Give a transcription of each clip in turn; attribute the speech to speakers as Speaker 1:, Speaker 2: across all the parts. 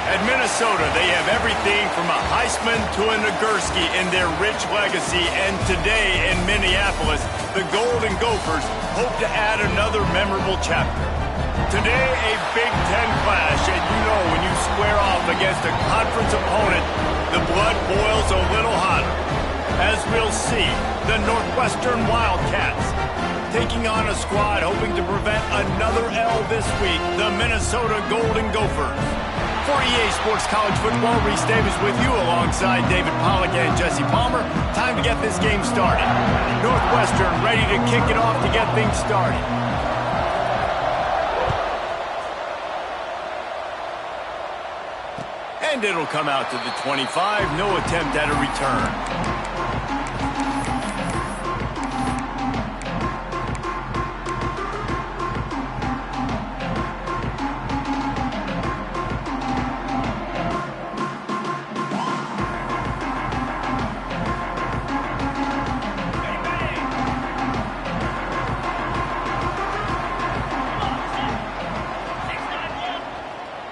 Speaker 1: At Minnesota, they have everything from a Heisman to a Nagurski in their rich legacy, and today in Minneapolis, the Golden Gophers hope to add another memorable chapter. Today, a Big Ten clash, and you know when you square off against a conference opponent, the blood boils a little hotter. As we'll see, the Northwestern Wildcats taking on a squad hoping to prevent another L this week, the Minnesota Golden Gophers. For EA Sports College Football, Reese Davis with you alongside David Pollack and Jesse Palmer. Time to get this game started. Northwestern ready to kick it off to get things started. And it'll come out to the 25. No attempt at a return.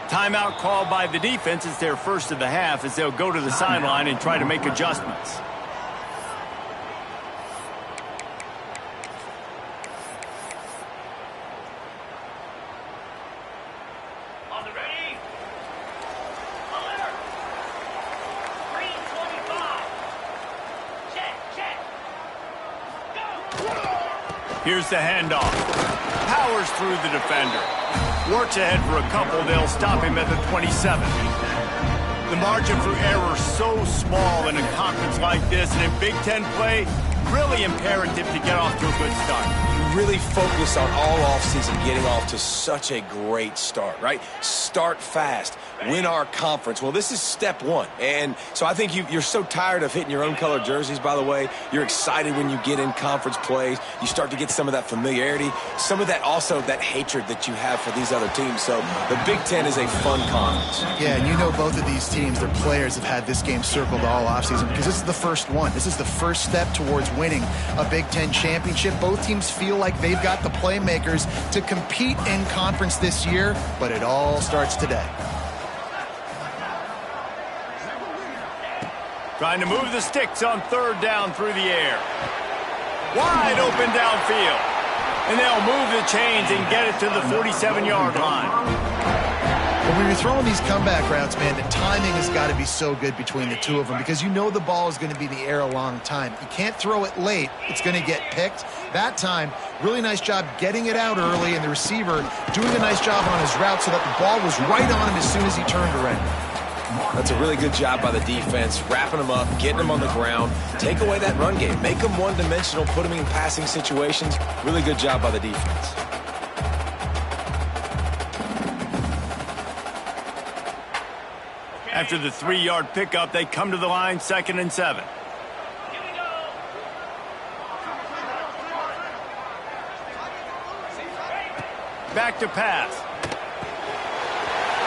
Speaker 1: Timeout called by the defense. It's their first of the half as they'll go to the sideline and try to make adjustments.
Speaker 2: On the ready. Alert. Green 25. Check. Go.
Speaker 1: Here's the handoff. Powers through the defender. Works ahead for a couple. They'll stop him at the 27. The margin for error so small in a conference like this, and in Big Ten play, really imperative to get off to a good start.
Speaker 3: You really focus on all offseason getting off to such a great start, right? Start fast. Win our conference. Well, this is step one. And so I think you're so tired of hitting your own color jerseys, by the way. You're excited when you get in conference plays. You start to get some of that familiarity, some of that also that hatred that you have for these other teams. So the Big Ten is a fun conference.
Speaker 4: Yeah, and you know both of these teams, their players have had this game circled all offseason because this is the first one. This is the first step towards winning a Big Ten championship. Both teams feel like they've got the playmakers to compete in conference this year, but it all starts today.
Speaker 1: Trying to move the sticks on third down through the air. Wide open downfield. And they'll move the chains and get it to the 47-yard line.
Speaker 4: But when you're throwing these comeback routes, man, the timing has got to be so good between the two of them because you know the ball is going to be in the air a long time. You can't throw it late. It's going to get picked. That time, really nice job getting it out early, and the receiver doing a nice job on his route so that the ball was right on him as soon as he turned around.
Speaker 3: That's a really good job by the defense, wrapping them up, getting them on the ground. Take away that run game. Make them one-dimensional, put them in passing situations. Really good job by the defense.
Speaker 1: After the 3-yard pickup, they come to the line, 2nd and 7. Back to pass.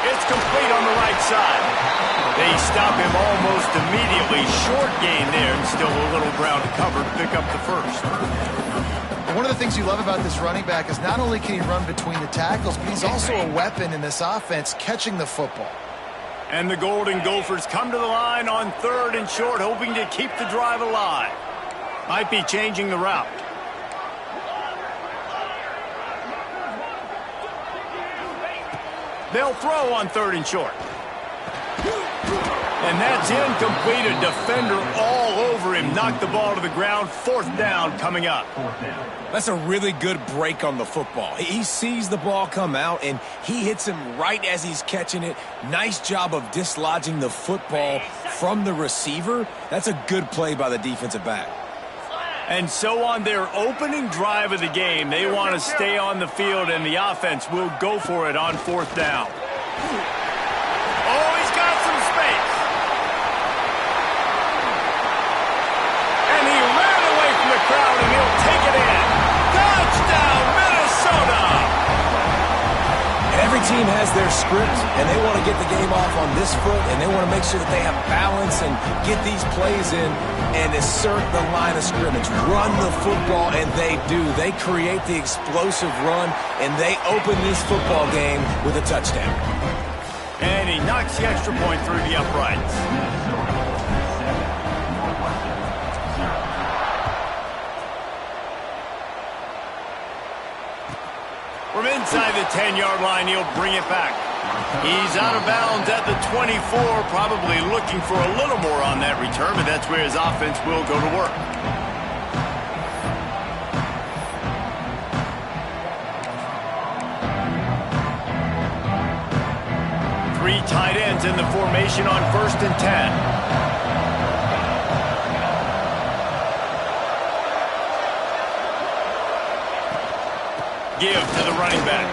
Speaker 1: It's complete on the right side. They stop him almost immediately. Short gain there, and still a little ground to cover to pick up the first.
Speaker 4: One of the things you love about this running back is not only can he run between the tackles, but he's also a weapon in this offense catching the football.
Speaker 1: And the Golden Gophers come to the line on 3rd and short, hoping to keep the drive alive. Might be changing the route. They'll throw on 3rd and short. And that's incomplete. A defender all over him. Knocked the ball to the ground. 4th down coming up.
Speaker 3: That's a really good break on the football. He sees the ball come out, and he hits him right as he's catching it. Nice job of dislodging the football from the receiver. That's a good play by the defensive back.
Speaker 1: And so on their opening drive of the game, they want to stay on the field, and the offense will go for it on 4th down. Oh, he's got some space. And he ran away from the crowd, and he'll take it in. Touchdown, Minnesota!
Speaker 3: Every team has their script, and they want to get the game off on this foot, and they want to make sure that they have balance and get these plays in and assert the line of scrimmage. Run the football, and they do. They create the explosive run, and they open this football game with a touchdown.
Speaker 1: And he knocks the extra point through the uprights. From inside the 10-yard line, he'll bring it back. He's out of bounds at the 24, probably looking for a little more on that return, but that's where his offense will go to work. Three tight ends in the formation on 1st and 10. Give to the running back.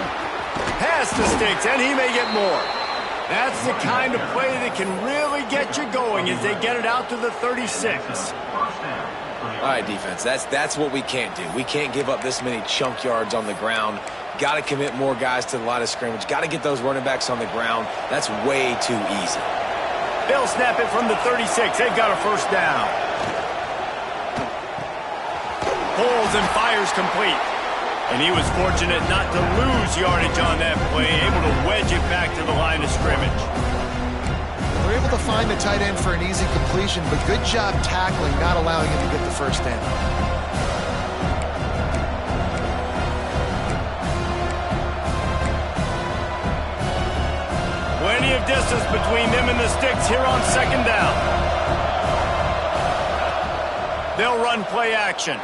Speaker 1: Pass the sticks, and he may get more. That's the kind of play that can really get you going as they get it out to the 36.
Speaker 3: All right, defense, that's what we can't do. We can't give up this many chunk yards on the ground. Got to commit more guys to the line of scrimmage. Got to get those running backs on the ground. That's way too easy.
Speaker 1: They'll snap it from the 36. They've got a first down. Pulls and fires complete. And he was fortunate not to lose yardage on that play, able to wedge it back to the line of scrimmage.
Speaker 4: We're able to find the tight end for an easy completion, but good job tackling, not allowing him to get the first down.
Speaker 1: Plenty of distance between them and the sticks here on 2nd down. They'll run play action.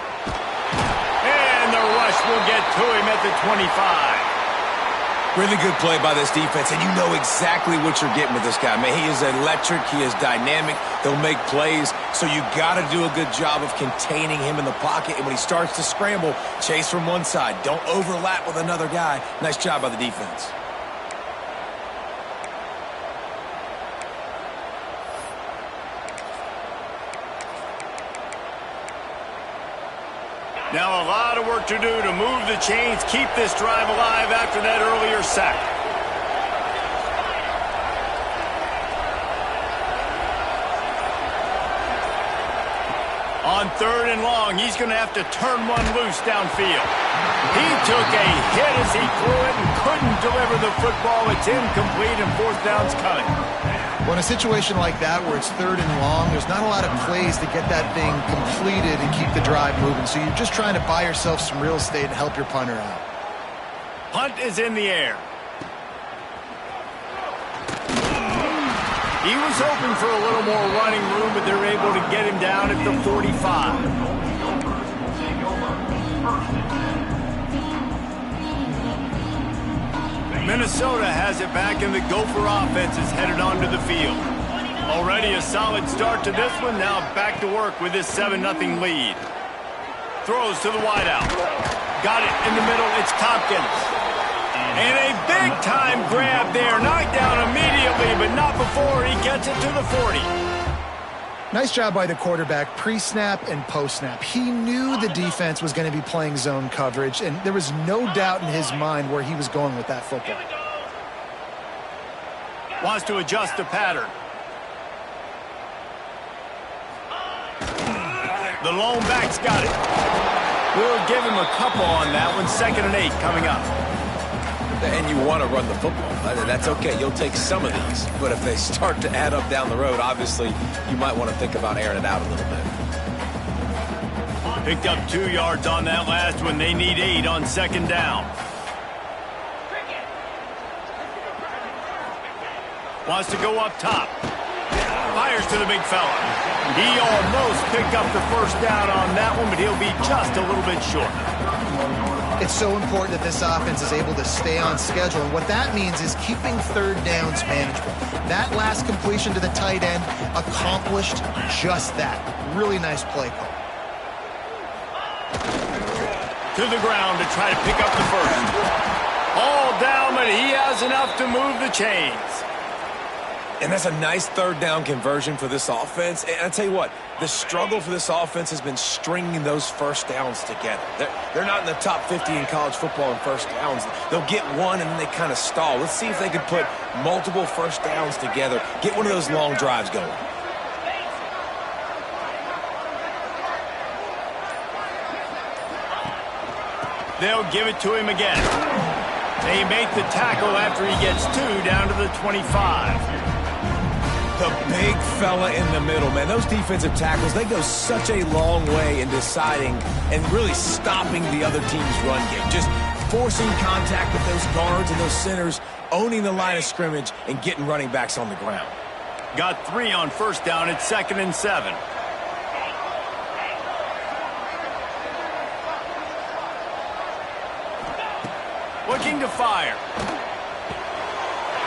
Speaker 1: And the rush will get to him at the 25.
Speaker 3: Really good play by this defense, and you know exactly what you're getting with this guy. Man, he is electric. He is dynamic. They'll make plays, so you got to do a good job of containing him in the pocket. And when he starts to scramble, chase from one side. Don't overlap with another guy. Nice job by the defense.
Speaker 1: Now a lot of work to do to move the chains, keep this drive alive after that earlier sack. On 3rd and long, he's going to have to turn one loose downfield. He took a hit as he threw it and couldn't deliver the football. It's incomplete and 4th down's coming.
Speaker 4: Well, in a situation like that where it's 3rd and long, there's not a lot of plays to get that thing completed and keep the drive moving. So you're just trying to buy yourself some real estate and help your punter out.
Speaker 1: Punt is in the air. He was hoping for a little more running room, but they're able to get him down at the 45. Minnesota has it back, and the Gopher offense is headed onto the field. Already a solid start to this one. Now back to work with this 7-0 lead. Throws to the wideout. Got it in the middle. It's Tompkins. And a big-time grab there. Knocked down immediately, but not before he gets it to the 40.
Speaker 4: Nice job by the quarterback, pre-snap and post-snap. He knew the defense was going to be playing zone coverage, and there was no doubt in his mind where he was going with that football.
Speaker 1: Wants to adjust the pattern. The lone back's got it. We'll give him a couple on that one. 2nd and 8 coming up.
Speaker 3: And you want to run the football. That's okay. You'll take some of these. But if they start to add up down the road, obviously, you might want to think about airing it out a little bit.
Speaker 1: Picked up 2 yards on that last one. They need 8 on 2nd down. Wants to go up top. Fires to the big fella. He almost picked up the first down on that one, but he'll be just a little bit short.
Speaker 4: It's so important that this offense is able to stay on schedule, and what that means is keeping 3rd downs manageable. That last completion to the tight end accomplished just that. Really nice play call.
Speaker 1: To the ground to try to pick up the first. All down, but he has enough to move the chains.
Speaker 3: And that's a nice 3rd down conversion for this offense. And I tell you what, the struggle for this offense has been stringing those first downs together. They're not in the top 50 in college football in first downs. They'll get one and then they kind of stall. Let's see if they can put multiple first downs together, get one of those long drives going.
Speaker 1: They'll give it to him again. They make the tackle after he gets 2 down to the 25.
Speaker 3: The big fella in the middle, man. Those defensive tackles, they go such a long way in deciding and really stopping the other team's run game. Just forcing contact with those guards and those centers, owning the line of scrimmage, and getting running backs on the ground.
Speaker 1: Got 3 on first down. It's 2nd and 7. Looking to fire.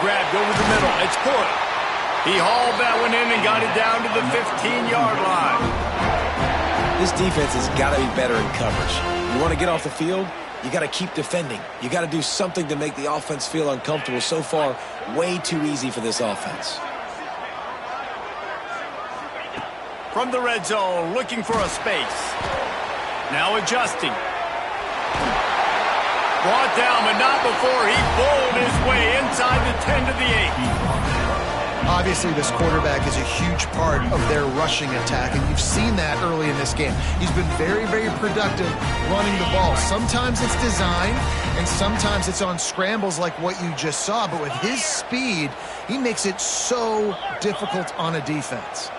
Speaker 1: Grabbed over the middle. It's Court. He hauled that one in and got it down to the 15-yard line.
Speaker 3: This defense has got to be better in coverage. You want to get off the field, you got to keep defending. You got to do something to make the offense feel uncomfortable. So far, way too easy for this offense.
Speaker 1: From the red zone, looking for a space. Now adjusting. Brought down, but not before he bowled his way inside the 10 to the 8.
Speaker 4: Obviously, this quarterback is a huge part of their rushing attack, and you've seen that early in this game. He's been very, very productive running the ball. Sometimes it's design, and sometimes it's on scrambles like what you just saw. But with his speed, he makes it so difficult on a defense.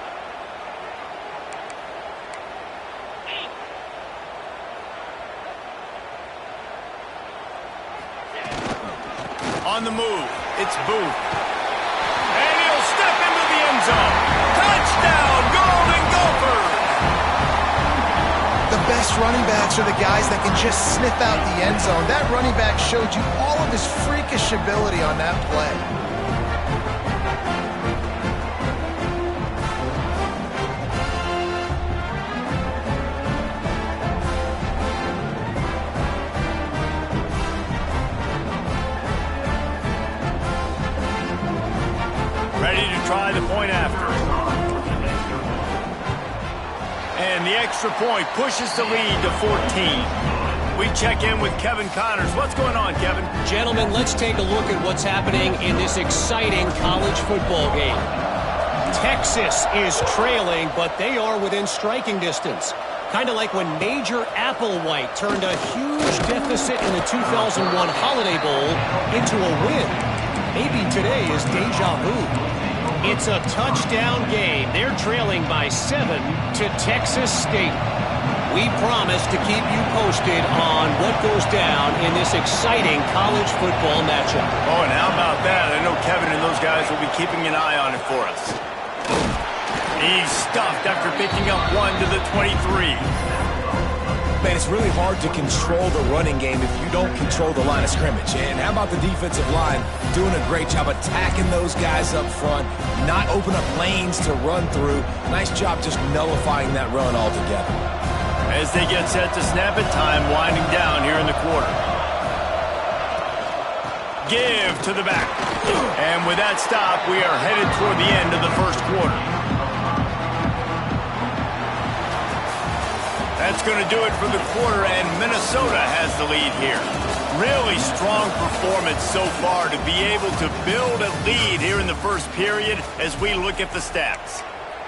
Speaker 1: On the move, it's Booth. And he'll step into the end zone. Touchdown, Golden Gophers!
Speaker 4: The best running backs are the guys that can just sniff out the end zone. That running back showed you all of his freakish ability on that play.
Speaker 1: Ready to try the point after. And the extra point pushes the lead to 14. We check in with Kevin Connors. What's going on, Kevin?
Speaker 5: Gentlemen, let's take a look at what's happening in this exciting college football game. Texas is trailing, but they are within striking distance. Kind of like when Major Applewhite turned a huge deficit in the 2001 Holiday Bowl into a win. Maybe today is deja vu. It's a touchdown game. They're trailing by 7 to Texas State. We promise to keep you posted on what goes down in this exciting college football matchup.
Speaker 1: Oh, and how about that? I know Kevin and those guys will be keeping an eye on it for us. He's stuffed after picking up 1 to the 23.
Speaker 3: Man, it's really hard to control the running game if you don't control the line of scrimmage. And how about the defensive line doing a great job attacking those guys up front, not open up lanes to run through. Nice job just nullifying that run altogether.
Speaker 1: As they get set to snap it, time winding down here in the quarter. Give to the back. And with that stop, we are headed toward the end of the first quarter. That's going to do it for the quarter, and Minnesota has the lead here. Really strong performance so far to be able to build a lead here in the first period as we look at the stats.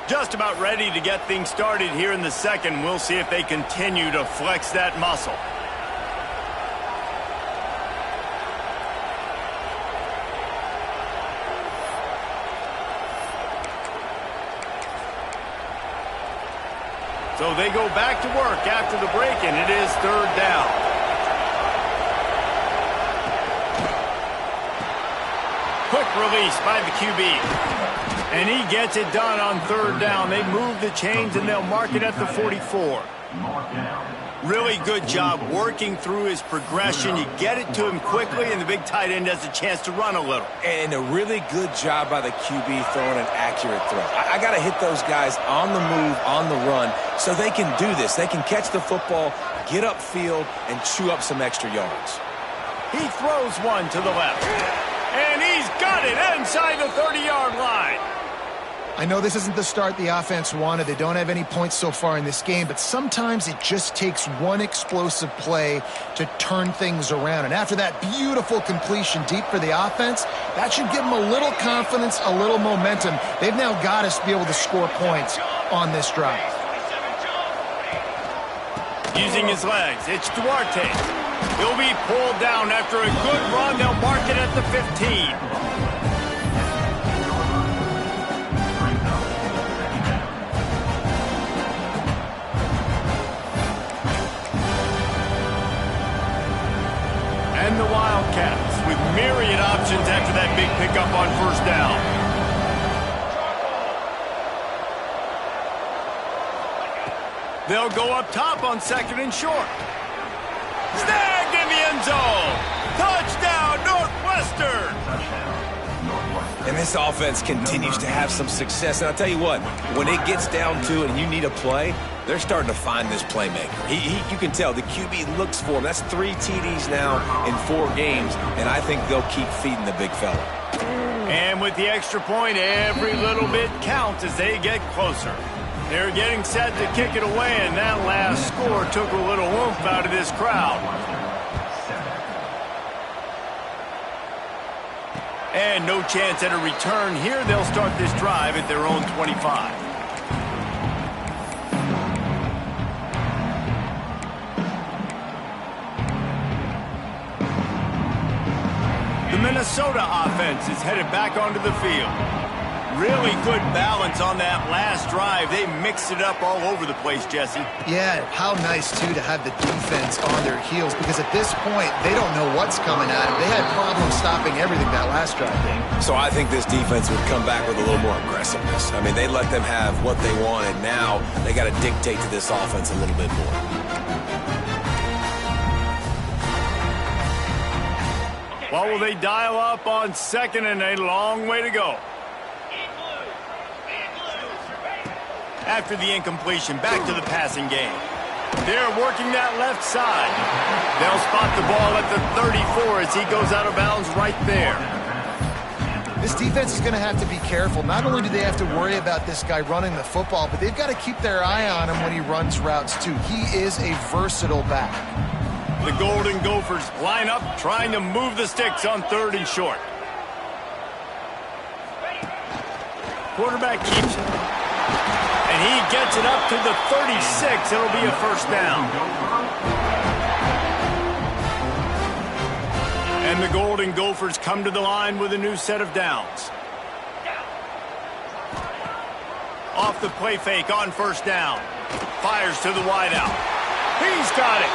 Speaker 1: Just about ready to get things started here in the second. We'll see if they continue to flex that muscle. So they go back to work after the break, and it is 3rd down. Quick release by the QB. And he gets it done on 3rd down. They move the chains, and they'll mark it at the 44. Really good job working through his progression. You get it to him quickly, and the big tight end has a chance to run a little.
Speaker 3: And a really good job by the QB throwing an accurate throw. I got to hit those guys on the move, on the run, so they can do this. They can catch the football, get upfield, and chew up some extra yards.
Speaker 1: He throws one to the left. And he's got it inside the 30-yard line.
Speaker 4: I know this isn't the start the offense wanted. They don't have any points so far in this game, but sometimes it just takes one explosive play to turn things around. And after that beautiful completion deep for the offense, that should give them a little confidence, a little momentum. They've now got to be able to score points on this drive.
Speaker 1: Using his legs, it's Duarte. He'll be pulled down after a good run. They'll mark it at the 15. And the Wildcats with myriad options after that big pickup on first down. They'll go up top on second and short. Snagged in the end zone. Touchdown, Northwestern.
Speaker 3: And this offense continues to have some success. And I'll tell you what, when it gets down to it and you need a play, they're starting to find this playmaker. You can tell the QB looks for him. That's 3 TDs now in 4 games, and I think they'll keep feeding the big fella.
Speaker 1: And with the extra point, every little bit counts as they get closer. They're getting set to kick it away, and that last score took a little oomph out of this crowd. And no chance at a return here. They'll start this drive at their own 25. The Minnesota offense is headed back onto the field. Really good balance on that last drive. They mixed it up all over the place, Jesse.
Speaker 4: Yeah, how nice, too, to have the defense on their heels, because at this point, they don't know what's coming at them. They had problems stopping everything that last drive did.
Speaker 3: So I think this defense would come back with a little more aggressiveness. I mean, they let them have what they wanted. Now they got to dictate to this offense a little bit more.
Speaker 1: Well, will they dial up on second and a long way to go? After the incompletion, back to the passing game. They're working that left side. They'll spot the ball at the 34 as he goes out of bounds right there.
Speaker 4: This defense is going to have to be careful. Not only do they have to worry about this guy running the football, but they've got to keep their eye on him when he runs routes, too. He is a versatile back.
Speaker 1: The Golden Gophers line up, trying to move the sticks on third and short. Quarterback keeps it. And he gets it up to the 36. It'll be a first down. And the Golden Gophers come to the line with a new set of downs. Off the play fake on first down. Fires to the wideout. He's got it.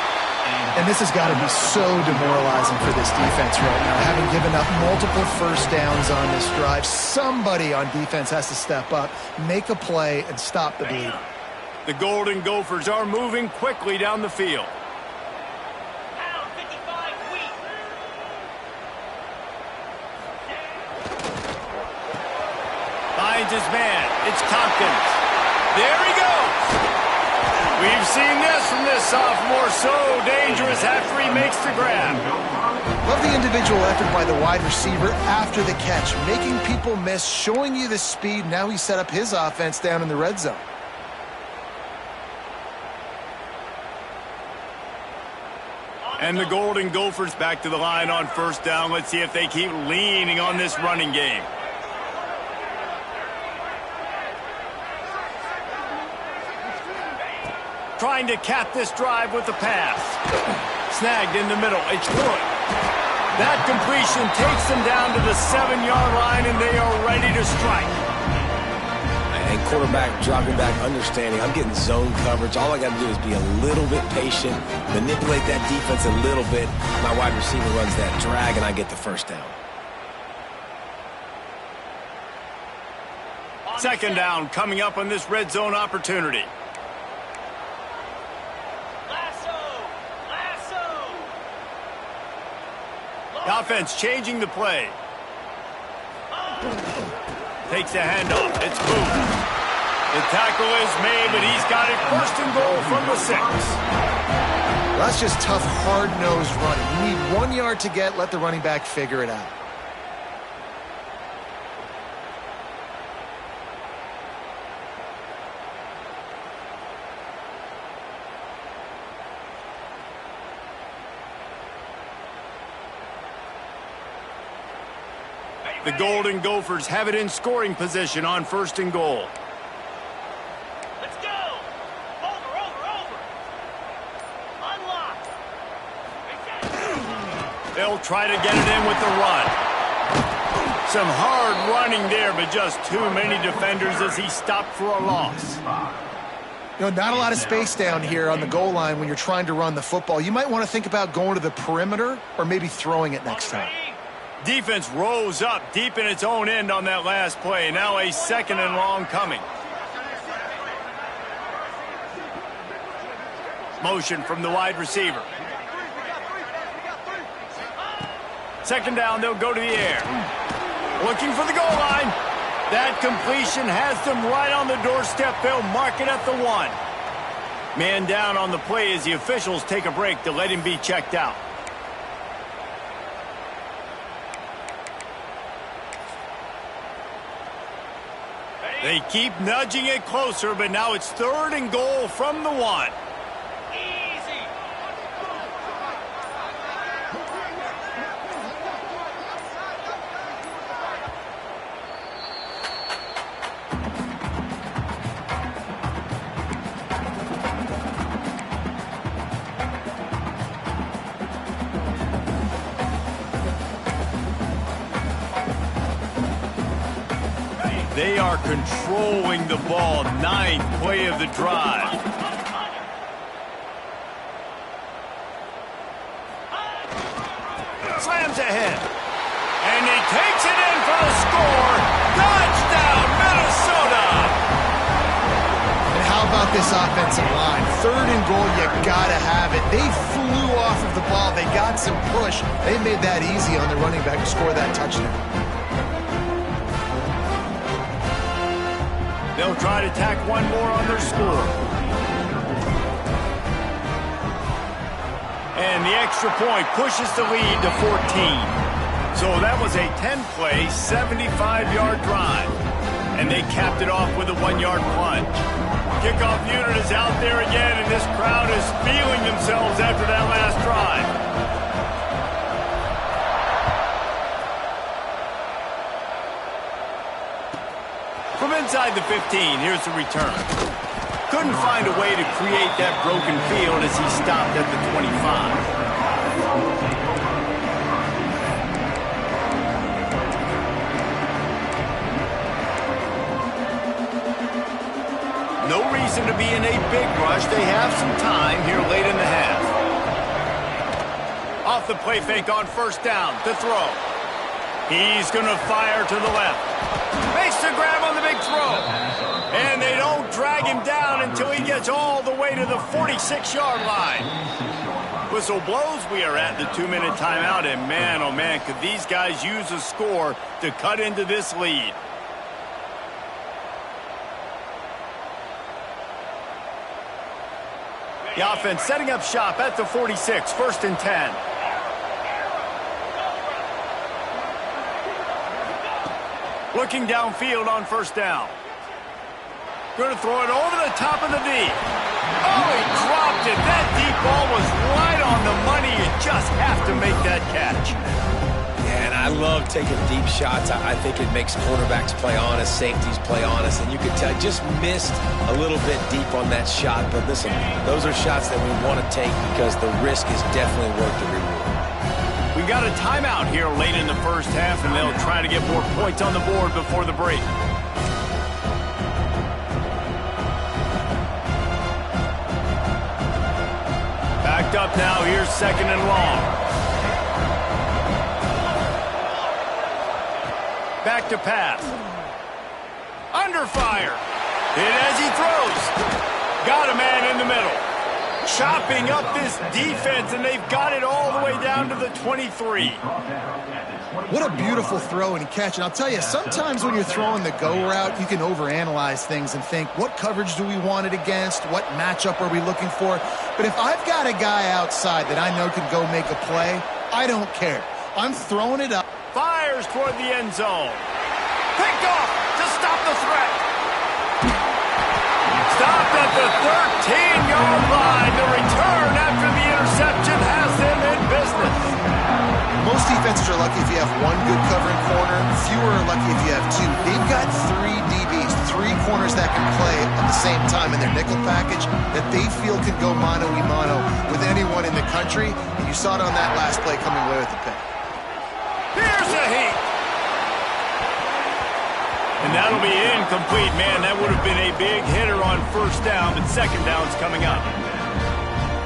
Speaker 4: And this has got to be so demoralizing for this defense right now. Having given up multiple first downs on this drive, somebody on defense has to step up, make a play, and stop the bleeding.
Speaker 1: The Golden Gophers are moving quickly down the field. Finds his man. It's Tompkins. There he goes. We've seen this from this sophomore, so dangerous after he makes the grab.
Speaker 4: Love the individual effort by the wide receiver after the catch, making people miss, showing you the speed. Now he set up his offense down in the red zone.
Speaker 1: And the Golden Gophers back to the line on first down. Let's see if they keep leaning on this running game. Trying to cap this drive with the pass. Snagged in the middle. It's good. That completion takes them down to the 7-yard line, and they are ready to strike.
Speaker 3: And quarterback dropping back, understanding I'm getting zone coverage. All I got to do is be a little bit patient, manipulate that defense a little bit. My wide receiver runs that drag, and I get the first down.
Speaker 1: Second down coming up on this red zone opportunity. The offense changing the play. Takes a handoff. It's moved. The tackle is made, but he's got it first and goal from the 6.
Speaker 4: Well, that's just tough, hard-nosed running. You need 1 yard to get. Let the running back figure it out.
Speaker 1: The Golden Gophers have it in scoring position on first and goal.
Speaker 2: Let's go! Over! Unlock!
Speaker 1: They'll try to get it in with the run. Some hard running there, but just too many defenders as he stopped for a loss.
Speaker 4: You know, not a lot of space down here on the goal line when you're trying to run the football. You might want to think about going to the perimeter or maybe throwing it next time.
Speaker 1: Defense rose up deep in its own end on that last play. Now a 2nd and long coming. Motion from the wide receiver. 2nd down, they'll go to the air. Looking for the goal line. That completion has them right on the doorstep. They'll mark it at the 1. Man down on the play as the officials take a break to let him be checked out. They keep nudging it closer, but now it's 3rd and goal from the 1. They are controlling the ball. 9th play of the drive. Slams ahead. And he takes it in for the score. Touchdown, Minnesota!
Speaker 4: And how about this offensive line? 3rd and goal, you gotta have it. They flew off of the ball. They got some push. They made that easy on the running back to score that touchdown.
Speaker 1: They'll try to tack one more on their score. And the extra point pushes the lead to 14. So that was a 10-play, 75-yard drive. And they capped it off with a 1-yard plunge. Kickoff unit is out there again, and this crowd is feeling themselves after that last drive. From inside the 15, here's the return. Couldn't find a way to create that broken field as he stopped at the 25. No reason to be in a big rush. They have some time here late in the half. Off the play fake on 1st down to throw. He's going to fire to the left. Makes the grab on the big throw. And they don't drag him down until he gets all the way to the 46-yard line. Whistle blows. We are at the 2-minute timeout. And man, oh man, could these guys use a score to cut into this lead. The offense setting up shop at the 46, 1st and 10. Looking downfield on 1st down. Going to throw it over the top of the D. Oh, he dropped it. That deep ball was right on the money. You just have to make that catch.
Speaker 3: Yeah, and I love taking deep shots. I think it makes quarterbacks play honest, safeties play honest, and you could tell just missed a little bit deep on that shot. But listen, those are shots that we want to take because the risk is definitely worth the reward.
Speaker 1: We've got a timeout here late in the 1st half, and they'll try to get more points on the board before the break. Backed up now. Here's 2nd and long. Back to pass. Under fire. Hit as he throws. Got a man in the middle. Chopping up this defense, and they've got it all the way down to the 23.
Speaker 4: What a beautiful throw and catch. And I'll tell you, sometimes when you're throwing the go route, you can overanalyze things and think, what coverage do we want it against? What matchup are we looking for? But if I've got a guy outside that I know can go make a play, I don't care. I'm throwing it up.
Speaker 1: Fires toward the end zone. Picked off to stop the threat. Stopped at the 13-yard line. The return after the interception has them in business.
Speaker 4: Most defenses are lucky if you have one good covering corner. Fewer are lucky if you have two. They've got three DBs, three corners that can play at the same time in their nickel package that they feel can go mano-a-mano with anyone in the country. And you saw it on that last play coming away with the pick.
Speaker 1: Here's a heat. And that'll be incomplete, man. That would have been a big hitter on first down, but second down's coming up.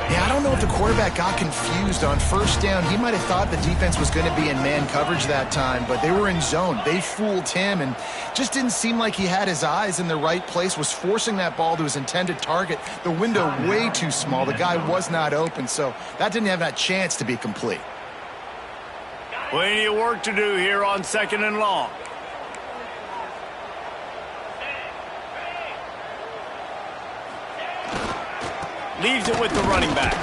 Speaker 4: Yeah, I don't know if the quarterback got confused on first down. He might have thought the defense was going to be in man coverage that time, but they were in zone. They fooled him and just didn't seem like he had his eyes in the right place, was forcing that ball to his intended target. The window way too small. The guy was not open, so that didn't have that chance to be complete.
Speaker 1: Plenty of work to do here on second and long. Leaves it with the running back.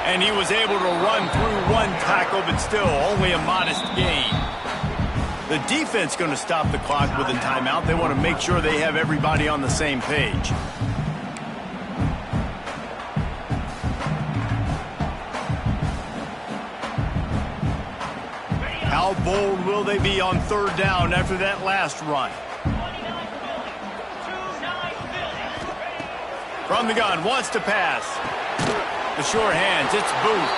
Speaker 1: And he was able to run through one tackle, but still only a modest gain. The defense going to stop the clock with a timeout. They want to make sure they have everybody on the same page. How bold will they be on third down after that last run? From the gun, wants to pass. The sure hands, it's Booth.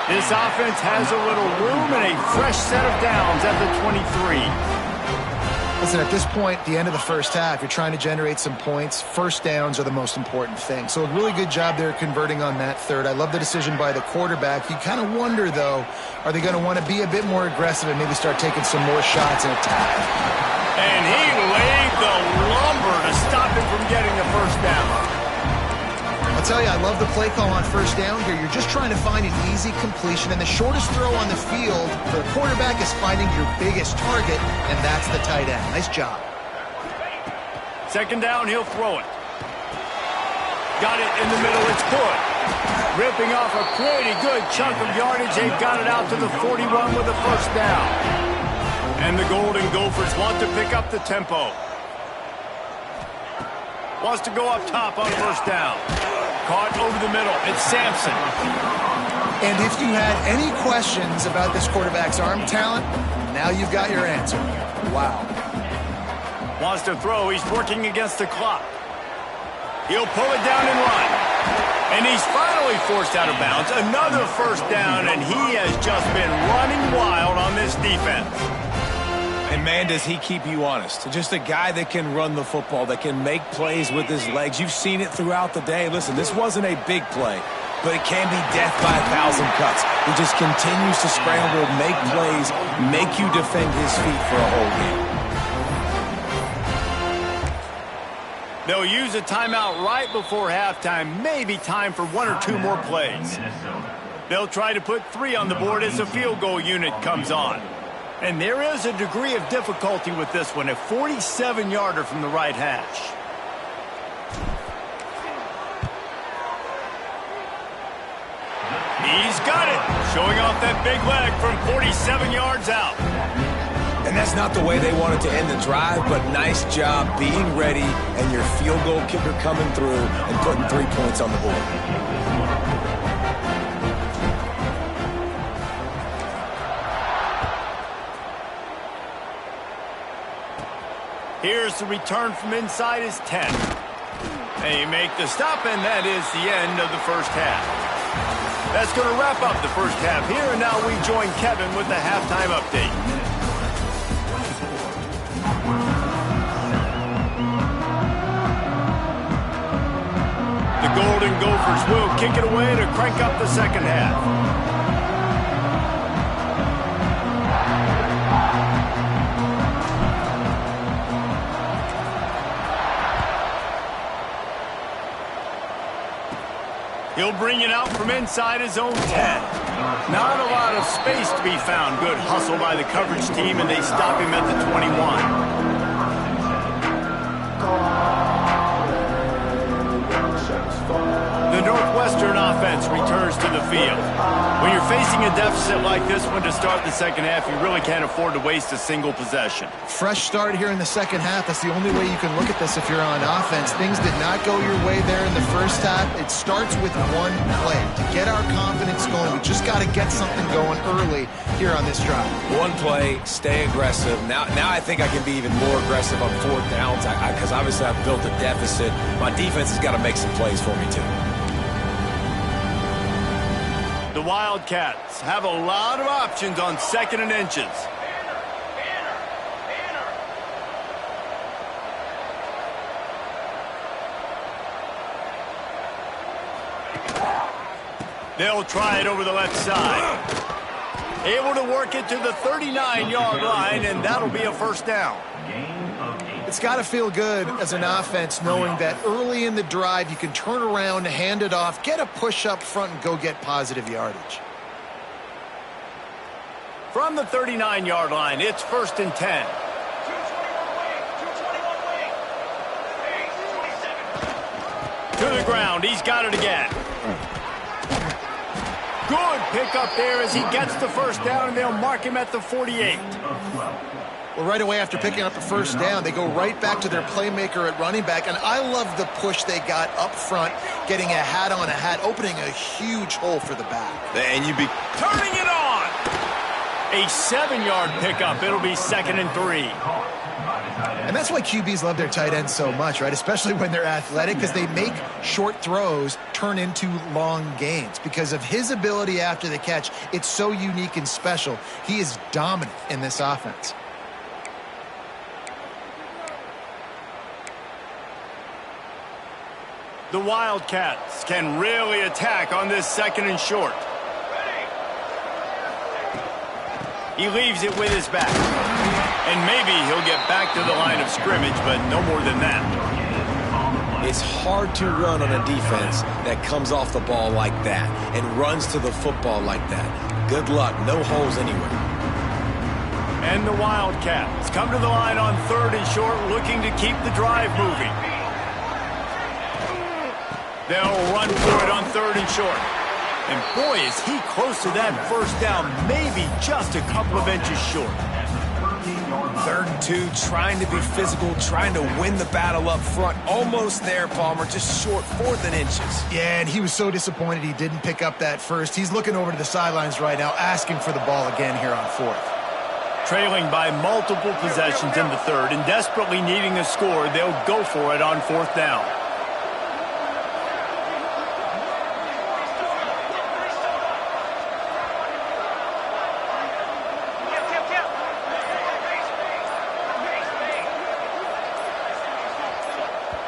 Speaker 1: This offense has a little room and a fresh set of downs at the 23.
Speaker 4: Listen, at this point, the end of the first half, you're trying to generate some points. First downs are the most important thing. So a really good job there converting on that third. I love the decision by the quarterback. You kind of wonder, though, are they going to want to be a bit more aggressive and maybe start taking some more shots and attack?
Speaker 1: And he laid the lumber to stop him from getting the first down.
Speaker 4: I'll tell you, I love the play call on first down here. You're just trying to find an easy completion, and the shortest throw on the field for the quarterback is finding your biggest target, and that's the tight end. Nice job.
Speaker 1: Second down, he'll throw it. Got it in the middle, it's good. Ripping off a pretty good chunk of yardage. They've got it out to the 41 with the first down. And the Golden Gophers want to pick up the tempo. Wants to go up top on first down. Caught over the middle. It's Sampson.
Speaker 4: And if you had any questions about this quarterback's arm talent, now you've got your answer. Wow.
Speaker 1: Wants to throw. He's working against the clock. He'll pull it down and run. And he's finally forced out of bounds. Another first down, and he has just been running wild on this defense.
Speaker 3: And, man, does he keep you honest. Just a guy that can run the football, that can make plays with his legs. You've seen it throughout the day. Listen, this wasn't a big play, but it can be death by 1,000 cuts. He just continues to scramble, make plays, make you defend his feet for a whole game.
Speaker 1: They'll use a timeout right before halftime. Maybe time for one or two more plays. They'll try to put 3 on the board as the field goal unit comes on. And there is a degree of difficulty with this one, a 47-yarder from the right hash. He's got it, showing off that big leg from 47 yards out.
Speaker 3: And that's not the way they wanted to end the drive, but nice job being ready and your field goal kicker coming through and putting 3 points on the board.
Speaker 1: Here's the return from inside his 10. They make the stop, and that is the end of the first half. That's going to wrap up the first half here, and now we join Kevin with the halftime update. The Golden Gophers will kick it away to crank up the second half. He'll bring it out from inside his own 10. Not a lot of space to be found. Good hustle by the coverage team, and they stop him at the 21. The Northwestern Northwestern offense returns to the field. When you're facing a deficit like this one to start the second half, you really can't afford to waste a single possession.
Speaker 4: Fresh start here in the second half. That's the only way you can look at this if you're on offense. Things did not go your way there in the first half. It starts with one play. To get our confidence going, we just got to get something going early here on this drive.
Speaker 3: One play, stay aggressive. Now I think I can be even more aggressive on fourth downs because obviously I've built a deficit. My defense has got to make some plays for me too.
Speaker 1: The Wildcats have a lot of options on 2nd and inches. They'll try it over the left side. Able to work it to the 39-yard line, and that'll be a first down.
Speaker 4: It's got to feel good as an offense knowing that early in the drive you can turn around, hand it off, get a push up front, and go get positive yardage.
Speaker 1: From the 39-yard line, it's 1st and 10. To the ground, he's got it again. Good pick up there as he gets the first down, and they'll mark him at the 48.
Speaker 4: Well, right away after picking up the first down, they go right back to their playmaker at running back, and I love the push they got up front, getting a hat on a hat, opening a huge hole for the back.
Speaker 3: And you be
Speaker 1: Turning it on! A 7-yard pickup. It'll be 2nd and 3.
Speaker 4: And that's why QBs love their tight ends so much, right? Especially when they're athletic, because they make short throws turn into long gains. Because of his ability after the catch, it's so unique and special. He is dominant in this offense.
Speaker 1: The Wildcats can really attack on this 2nd and short. He leaves it with his back. And maybe he'll get back to the line of scrimmage, but no more than that.
Speaker 3: It's hard to run on a defense that comes off the ball like that and runs to the football like that. Good luck. No holes anywhere.
Speaker 1: And the Wildcats come to the line on 3rd and short, looking to keep the drive moving. They'll run for it on 3rd and short. And boy, is he close to that first down, maybe just a couple of inches short.
Speaker 3: 3rd and 2, trying to be physical, trying to win the battle up front. Almost there, Palmer, just short 4th and inches.
Speaker 4: Yeah, and he was so disappointed he didn't pick up that first. He's looking over to the sidelines right now, asking for the ball again here on 4th.
Speaker 1: Trailing by multiple possessions in the 3rd and desperately needing a score, they'll go for it on 4th down.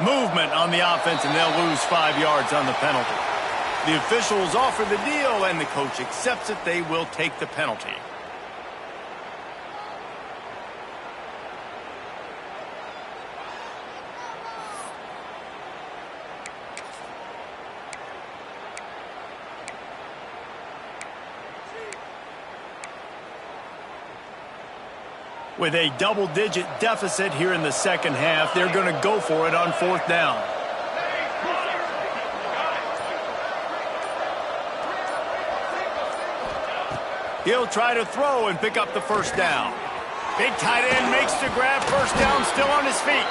Speaker 1: Movement on the offense, and they'll lose 5 yards on the penalty. The officials offer the deal, and the coach accepts it. They will take the penalty. With a double-digit deficit here in the second half, they're going to go for it on 4th down. He'll try to throw and pick up the first down. Big tight end makes the grab, first down, still on his feet.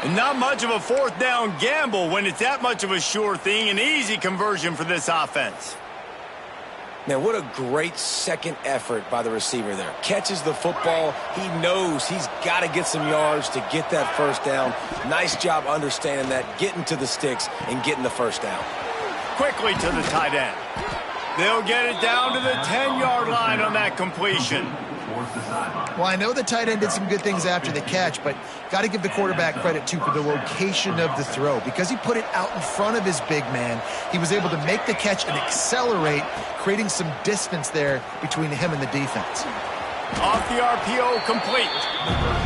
Speaker 1: And not much of a 4th down gamble when it's that much of a sure thing, an easy conversion for this offense.
Speaker 3: Now, what a great second effort by the receiver there. Catches the football. He knows he's got to get some yards to get that first down. Nice job understanding that, getting to the sticks and getting the first down.
Speaker 1: Quickly to the tight end. They'll get it down to the 10-yard line on that completion.
Speaker 4: Well, I know the tight end did some good things after the catch, but got to give the quarterback credit, too, for the location of the throw. Because he put it out in front of his big man, he was able to make the catch and accelerate, creating some distance there between him and the defense.
Speaker 1: Off the RPO, complete.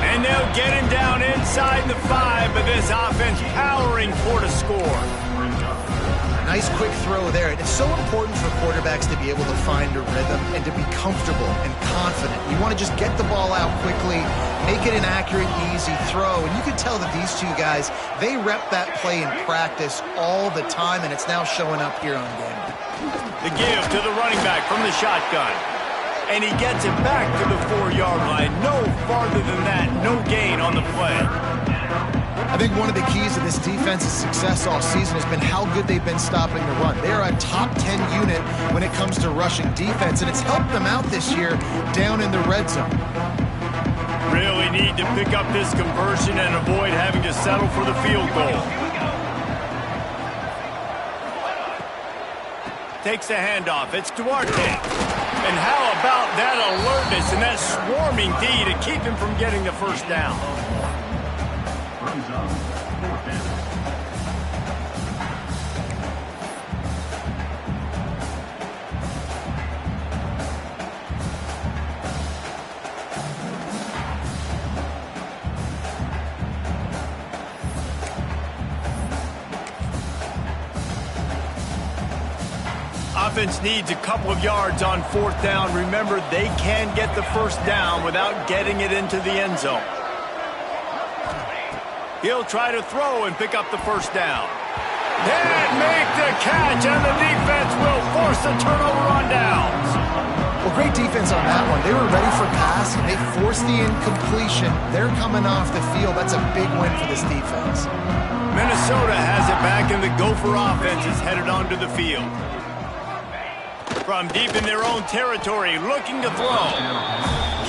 Speaker 1: And they'll get him down inside the 5, but this offense powering for the score.
Speaker 4: Nice quick throw there. And it's so important for quarterbacks to be able to find a rhythm and to be comfortable and confident. You want to just get the ball out quickly, make it an accurate, easy throw. And you can tell that these two guys, they rep that play in practice all the time, and it's now showing up here on game.
Speaker 1: The give to the running back from the shotgun. And he gets it back to the 4-yard line. No farther than that. No gain on the play.
Speaker 4: I think one of the keys to this defense's success all season has been how good they've been stopping the run. They are a top 10 unit when it comes to rushing defense, and it's helped them out this year down in the red zone.
Speaker 1: Really need to pick up this conversion and avoid having to settle for the field goal. Takes the handoff. It's Duarte. And how about that alertness and that swarming D to keep him from getting the first down? Offense needs a couple of yards on 4th down. Remember, they can get the first down without getting it into the end zone. He'll try to throw and pick up the first down. And make the catch, and the defense will force a turnover on downs.
Speaker 4: Well, great defense on that one. They were ready for pass, and they forced the incompletion. They're coming off the field. That's a big win for this defense.
Speaker 1: Minnesota has it back, and the Gopher offense is headed onto the field. From deep in their own territory, looking to throw.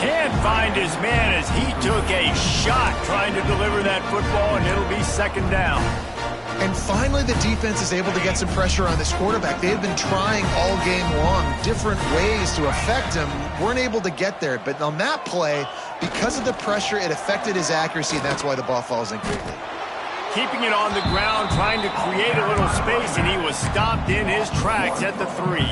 Speaker 1: Can't find his man as he took a shot trying to deliver that football, and it'll be 2nd down.
Speaker 4: And finally, the defense is able to get some pressure on this quarterback. They had been trying all game long different ways to affect him. Weren't able to get there. But on that play, because of the pressure, it affected his accuracy, and that's why the ball falls incomplete.
Speaker 1: Keeping it on the ground, trying to create a little space, and he was stopped in his tracks at the 3.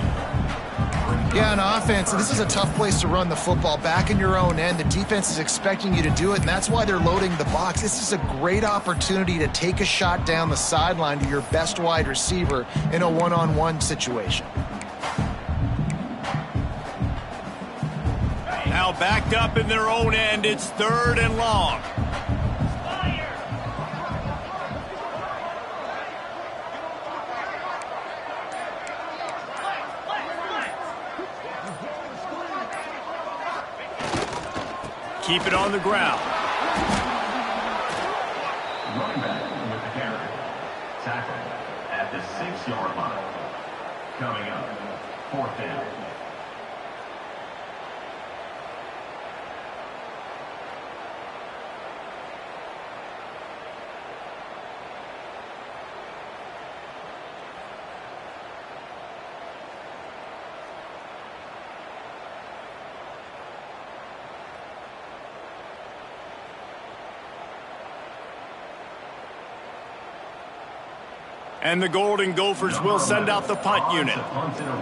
Speaker 4: Yeah, on offense, this is a tough place to run the football. Back in your own end, the defense is expecting you to do it, and that's why they're loading the box. This is a great opportunity to take a shot down the sideline to your best wide receiver in a one-on-one situation.
Speaker 1: Now backed up in their own end, it's 3rd and long. Keep it on the ground.
Speaker 2: Running back with the carry. Tackle at the 6-yard line. Coming up, 4th down.
Speaker 1: And the Golden Gophers will send out the punt unit.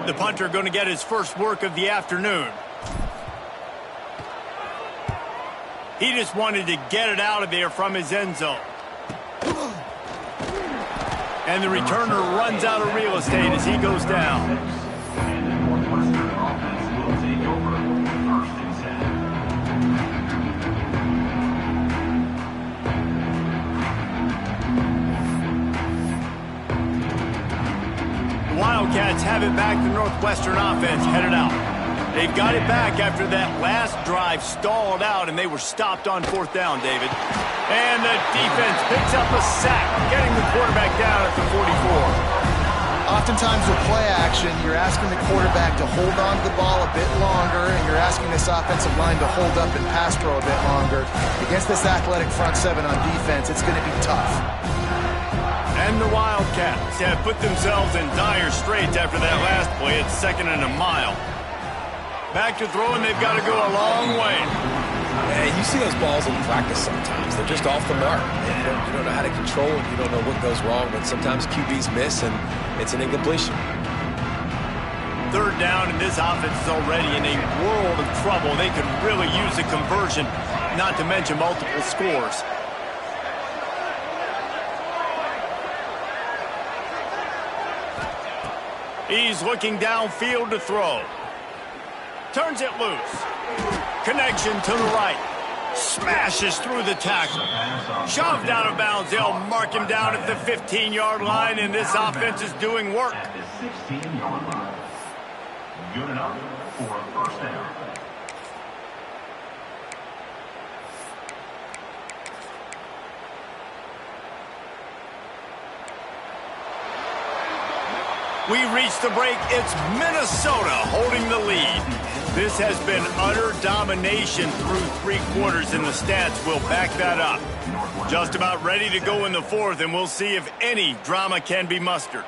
Speaker 1: The punter going to get his first work of the afternoon. He just wanted to get it out of there from his end zone. And the returner runs out of real estate as he goes down.
Speaker 2: And the Northwestern offense will take over 1st and 10.
Speaker 1: Wildcats have it back. The Northwestern offense headed out. They've got it back after that last drive stalled out, and they were stopped on 4th down, David. And the defense picks up a sack, getting the quarterback down at the 44.
Speaker 4: Oftentimes with play action, you're asking the quarterback to hold on to the ball a bit longer, and you're asking this offensive line to hold up and pass pro a bit longer. Against this athletic front 7 on defense, it's going to be tough.
Speaker 1: And the Wildcats have put themselves in dire straits after that last play. It's 2nd and a mile. Back to throw, and they've got to go a long way.
Speaker 3: And you see those balls in practice sometimes. They're just off the mark. You don't know how to control it. You don't know what goes wrong, but sometimes QBs miss, and it's an incompletion.
Speaker 1: 3rd down, and this offense is already in a world of trouble. They could really use a conversion, not to mention multiple scores. He's looking downfield to throw. Turns it loose. Connection to the right. Smashes through the tackle. Shoved out of bounds. They'll mark him down at the 15-yard line, and this offense is doing work.
Speaker 2: At the 16-yard line. Good enough for a first down.
Speaker 1: We reach the break. It's Minnesota holding the lead. This has been utter domination through 3 quarters, and the stats will back that up. Just about ready to go in the 4th, and we'll see if any drama can be mustered.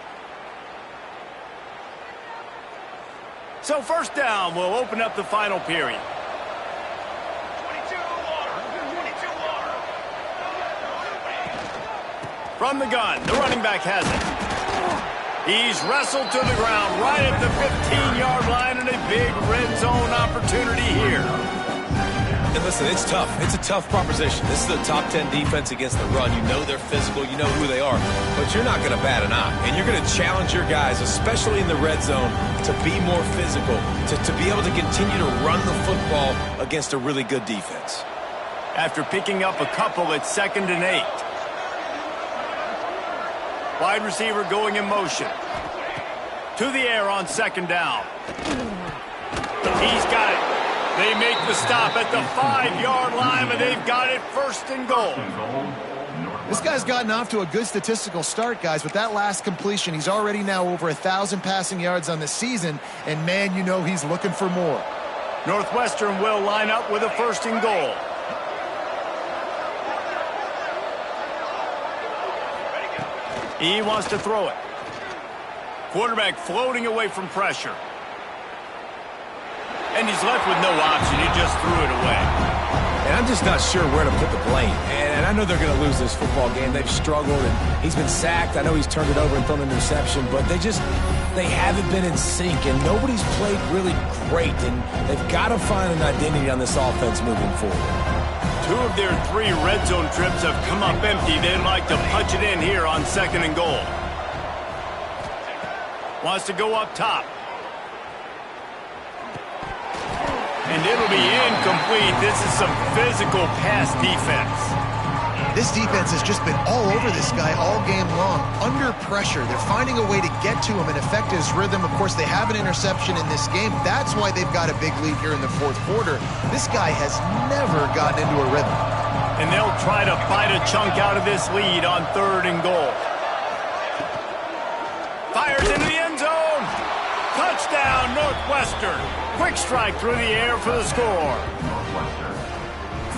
Speaker 1: So first down, we'll open up the final period. From the gun, the running back has it. He's wrestled to the ground right at the 15-yard line, and a big red zone opportunity here.
Speaker 3: And listen, it's tough. It's a tough proposition. This is a top 10 defense against the run. You know they're physical. You know who they are. But you're not going to bat an eye. And you're going to challenge your guys, especially in the red zone, to be more physical, to be able to continue to run the football against a really good defense.
Speaker 1: After picking up a couple, it's 2nd and 8. Wide receiver going in motion. To the air on 2nd down. He's got it. They make the stop at the 5-yard line, but they've got it 1st and goal.
Speaker 4: This guy's gotten off to a good statistical start, guys. With that last completion, he's already now over 1,000 passing yards on the season, and man, you know he's looking for more.
Speaker 1: Northwestern will line up with a 1st and goal. He wants to throw it. Quarterback floating away from pressure. And he's left with no option. He just threw it away.
Speaker 3: And I'm just not sure where to put the blame. And I know they're going to lose this football game. They've struggled, and he's been sacked. I know he's turned it over and thrown an interception, but they haven't been in sync, and nobody's played really great, and they've got to find an identity on this offense moving forward.
Speaker 1: 2 of their 3 red zone trips have come up empty. They'd like to punch it in here on 2nd and goal. Wants to go up top. And it'll be incomplete. This is some physical pass defense.
Speaker 4: This defense has just been all over this guy all game long. Under pressure, they're finding a way to get to him and affect his rhythm. Of course, they have an interception in this game. That's why they've got a big lead here in the 4th quarter. This guy has never gotten into a rhythm.
Speaker 1: And they'll try to bite a chunk out of this lead on 3rd and goal. Fires into the end zone. Touchdown, Northwestern. Quick strike through the air for the score.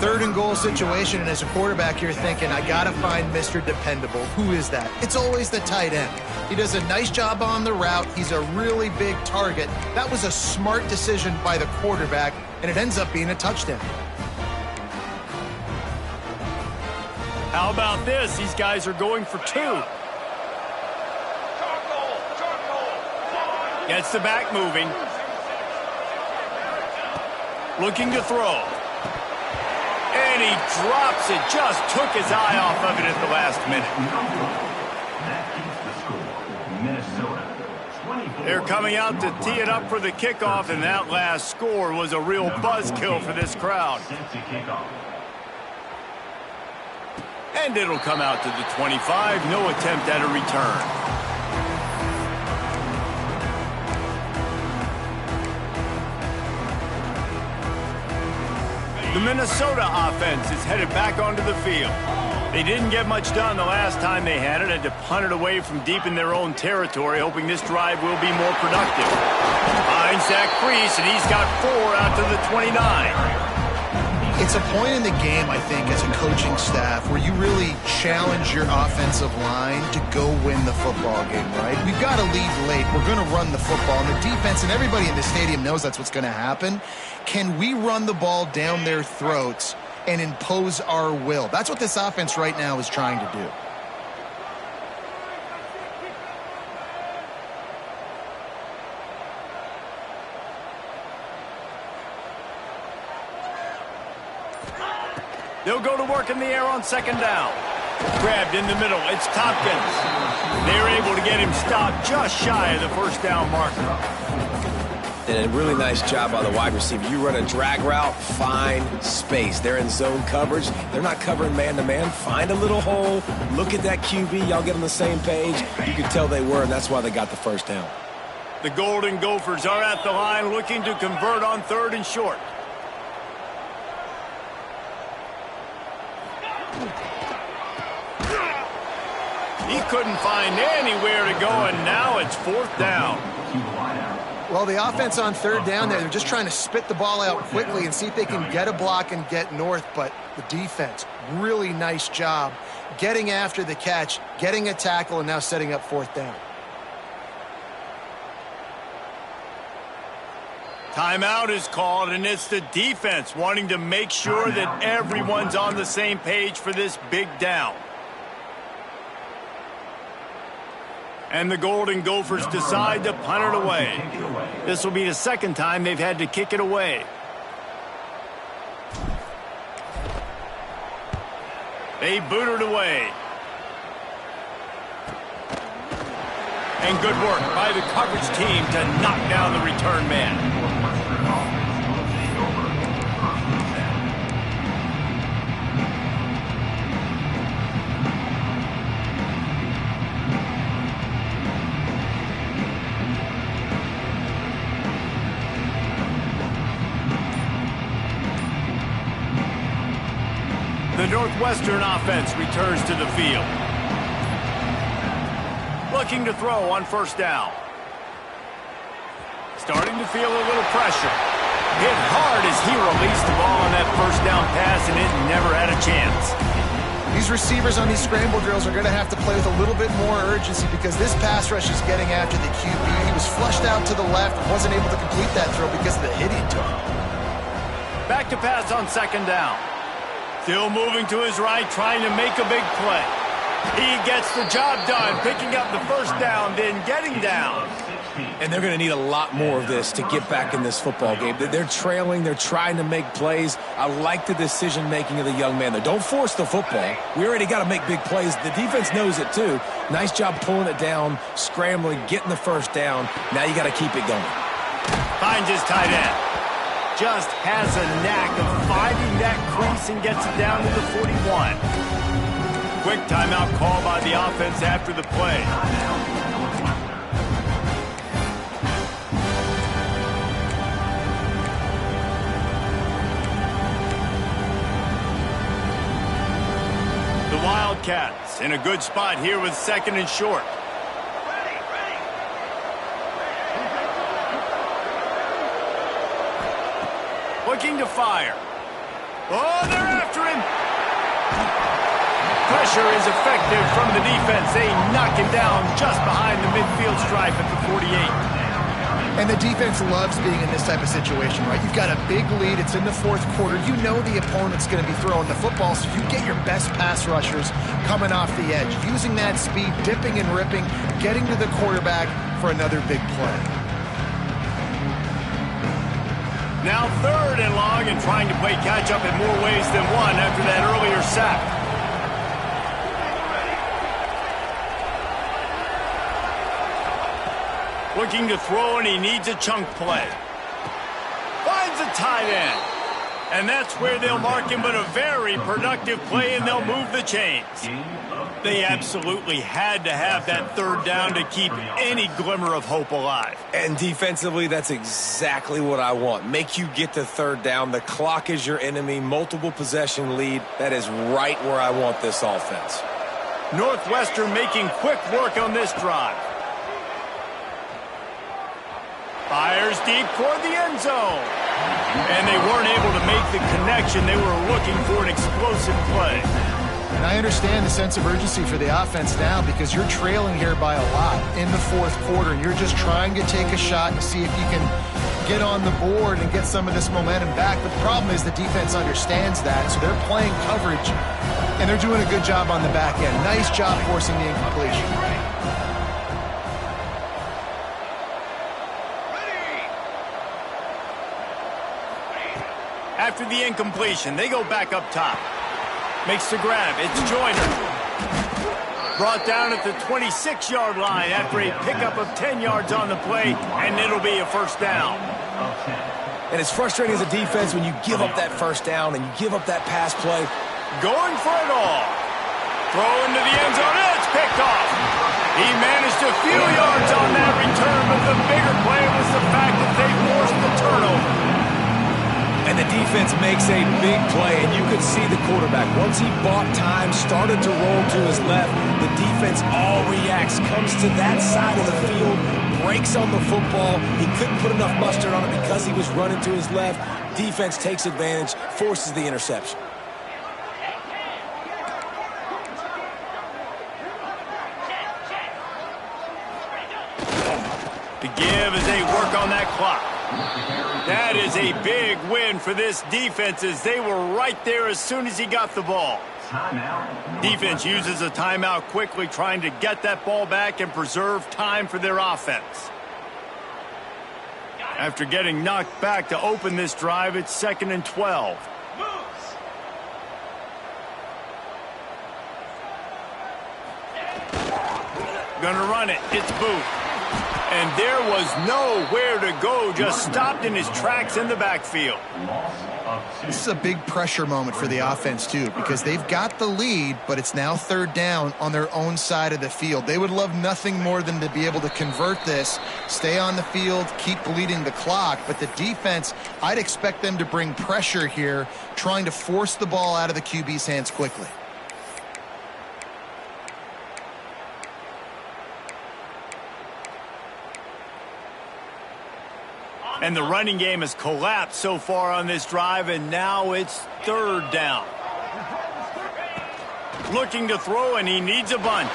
Speaker 4: 3rd and goal situation, and as a quarterback, you're thinking, I got to find Mr. Dependable. Who is that? It's always the tight end. He does a nice job on the route. He's a really big target. That was a smart decision by the quarterback, and it ends up being a touchdown.
Speaker 1: How about this? These guys are going for 2. Gets the back moving. Looking to throw. And he drops it. Just took his eye off of it at the last minute. They're coming out to tee it up for the kickoff, and that last score was a real buzzkill for this crowd. And it'll come out to the 25. No attempt at a return. The Minnesota offense is headed back onto the field. They didn't get much done the last time they had it. Had to punt it away from deep in their own territory, hoping this drive will be more productive. Finds Zach Priest, and he's got 4 out to the 29.
Speaker 4: It's a point in the game, I think, as a coaching staff where you really challenge your offensive line to go win the football game, right? We've got to lead late. We're going to run the football. And the defense and everybody in the stadium knows that's what's going to happen. Can we run the ball down their throats and impose our will? That's what this offense right now is trying to do.
Speaker 1: They'll go to work in the air on 2nd down. Grabbed in the middle. It's Tompkins. They were able to get him stopped just shy of the first down marker.
Speaker 3: And a really nice job by the wide receiver. You run a drag route, find space. They're in zone coverage. They're not covering man-to-man. Find a little hole. Look at that QB. Y'all get on the same page. You can tell they were, and that's why they got the first down.
Speaker 1: The Golden Gophers are at the line looking to convert on 3rd and short. He couldn't find anywhere to go, and now it's 4th down.
Speaker 4: Well, the offense on 3rd down there, they're just trying to spit the ball out quickly and see if they can get a block and get north, but the defense, really nice job getting after the catch, getting a tackle, and now setting up 4th down.
Speaker 1: Timeout is called, and it's the defense wanting to make sure that everyone's on the same page for this big down. And the Golden Gophers decide to punt it away. This will be the 2nd time they've had to kick it away. They boot it away. And good work by the coverage team to knock down the return man. The Northwestern offense returns to the field. Looking to throw on 1st down. Starting to feel a little pressure. Hit hard as he released the ball on that 1st down pass, and it never had a chance.
Speaker 4: These receivers on these scramble drills are going to have to play with a little bit more urgency because this pass rush is getting after the QB. He was flushed out to the left and wasn't able to complete that throw because of the hit he took.
Speaker 1: Back to pass on 2nd down. Still moving to his right, trying to make a big play. He gets the job done, picking up the 1st down, then getting down.
Speaker 3: And they're going to need a lot more of this to get back in this football game. They're trailing. They're trying to make plays. I like the decision-making of the young man there. Don't force the football. We already got to make big plays. The defense knows it, too. Nice job pulling it down, scrambling, getting the 1st down. Now you got to keep it going.
Speaker 1: Finds his tight end. Just has a knack of finding that crease and gets it down to the 41. Quick timeout call by the offense after the play. The Wildcats in a good spot here with 2nd and short. Looking to fire. Oh, they're after him. Pressure is effective from the defense. They knock him down just behind the midfield stripe at the 48.
Speaker 4: And the defense loves being in this type of situation, right? You've got a big lead. It's in the 4th quarter. You know the opponent's going to be throwing the football, so you get your best pass rushers coming off the edge, using that speed, dipping and ripping, getting to the quarterback for another big play.
Speaker 1: Now 3rd and long and trying to play catch-up in more ways than one after that earlier sack. Looking to throw, and he needs a chunk play. Finds a tight end. And that's where they'll mark him, but a very productive play, and they'll move the chains. They absolutely had to have that 3rd down to keep any glimmer of hope alive.
Speaker 3: And defensively, that's exactly what I want. Make you get to 3rd down. The clock is your enemy. Multiple possession lead. That is right where I want this offense.
Speaker 1: Northwestern making quick work on this drive. Fires deep toward the end zone. And they weren't able to make the connection. They were looking for an explosive play.
Speaker 4: And I understand the sense of urgency for the offense now because you're trailing here by a lot in the 4th quarter, and you're just trying to take a shot to see if you can get on the board and get some of this momentum back. But the problem is the defense understands that, so they're playing coverage, and they're doing a good job on the back end. Nice job forcing the incompletion.
Speaker 1: After the incompletion, they go back up top. Makes the grab. It's Joyner. Brought down at the 26-yard line after a pickup of 10 yards on the play, and it'll be a first down.
Speaker 3: And it's frustrating as a defense when you give up that first down and you give up that pass play.
Speaker 1: Going for it all. Throw into the end zone. It's picked off. He managed a few yards on that return, but the bigger play was the fact that they forced the turnover.
Speaker 3: And the defense makes a big play, and you could see the quarterback. Once he bought time, started to roll to his left, the defense all reacts, comes to that side of the field, breaks on the football. He couldn't put enough mustard on it because he was running to his left. Defense takes advantage, forces the interception.
Speaker 1: To give as they work on that clock. That is a big win for this defense as they were right there as soon as he got the ball. Defense uses a timeout quickly, trying to get that ball back and preserve time for their offense. After getting knocked back to open this drive, it's 2nd and 12. Gonna run it. It's Booth. And there was nowhere to go, just stopped in his tracks in the backfield.
Speaker 4: This is a big pressure moment for the offense, too, because they've got the lead, but it's now 3rd down on their own side of the field. They would love nothing more than to be able to convert this, stay on the field, keep bleeding the clock. But the defense, I'd expect them to bring pressure here, trying to force the ball out of the QB's hands quickly.
Speaker 1: And the running game has collapsed so far on this drive, and now it's 3rd down. Looking to throw, and he needs a bunch.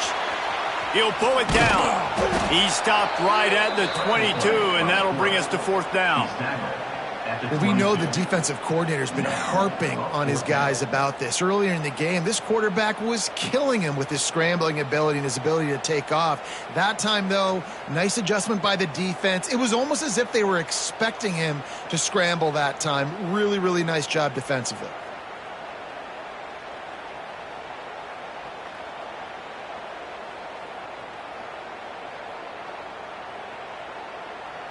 Speaker 1: He'll pull it down. He stopped right at the 22, and that'll bring us to 4th down.
Speaker 4: Well, we know the defensive coordinator's been harping on his guys about this. Earlier in the game, this quarterback was killing him with his scrambling ability and his ability to take off. That time, though, nice adjustment by the defense. It was almost as if they were expecting him to scramble that time. Really, really nice job defensively.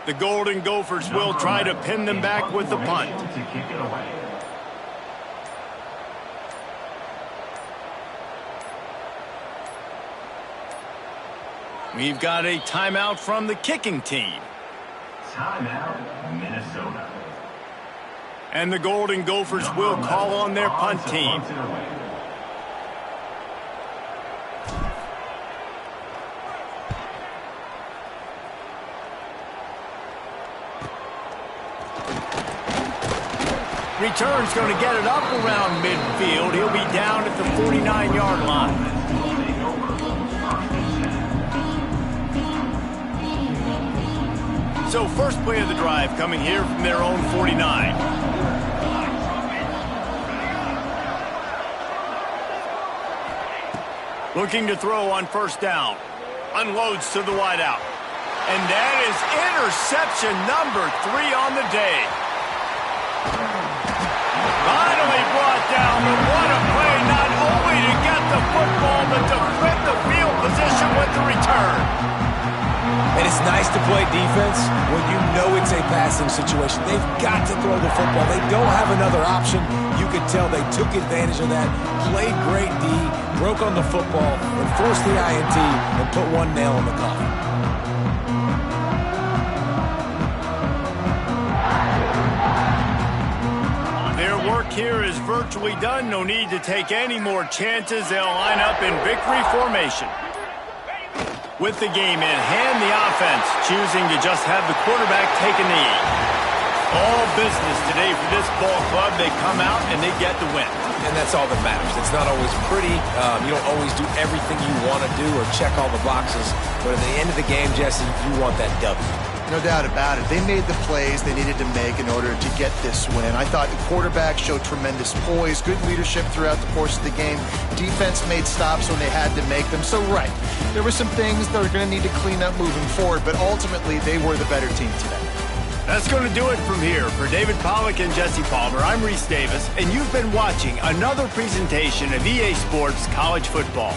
Speaker 1: The Golden Gophers will try to pin them back with the punt. We've got a timeout from the kicking team.
Speaker 2: Timeout, Minnesota.
Speaker 1: And the Golden Gophers will call on their punt team. Return's going to get it up around midfield. He'll be down at the 49-yard line. So first play of the drive coming here from their own 49. Looking to throw on 1st down. Unloads to the wideout. And that is interception number 3 on the day. Finally brought down, but what a play, not only to get the football, but to flip the field position with the return.
Speaker 3: And it's nice to play defense when you know it's a passing situation. They've got to throw the football. They don't have another option. You could tell they took advantage of that, played great D, broke on the football, and forced the INT and put one nail in the coffin.
Speaker 1: Work here is virtually done. No need to take any more chances. They'll line up in victory formation. With the game in hand, the offense choosing to just have the quarterback take a knee. All business today for this ball club. They come out and they get the win.
Speaker 3: And that's all that matters. It's not always pretty. You don't always do everything you want to do or check all the boxes. But at the end of the game, Jesse, you want that W.
Speaker 4: No doubt about it. They made the plays they needed to make in order to get this win. I thought the quarterback showed tremendous poise, good leadership throughout the course of the game. Defense made stops when they had to make them. So, right, there were some things that are going to need to clean up moving forward, but ultimately they were the better team today.
Speaker 1: That's going to do it from here. For David Pollack and Jesse Palmer, I'm Reese Davis, and you've been watching another presentation of EA Sports College Football.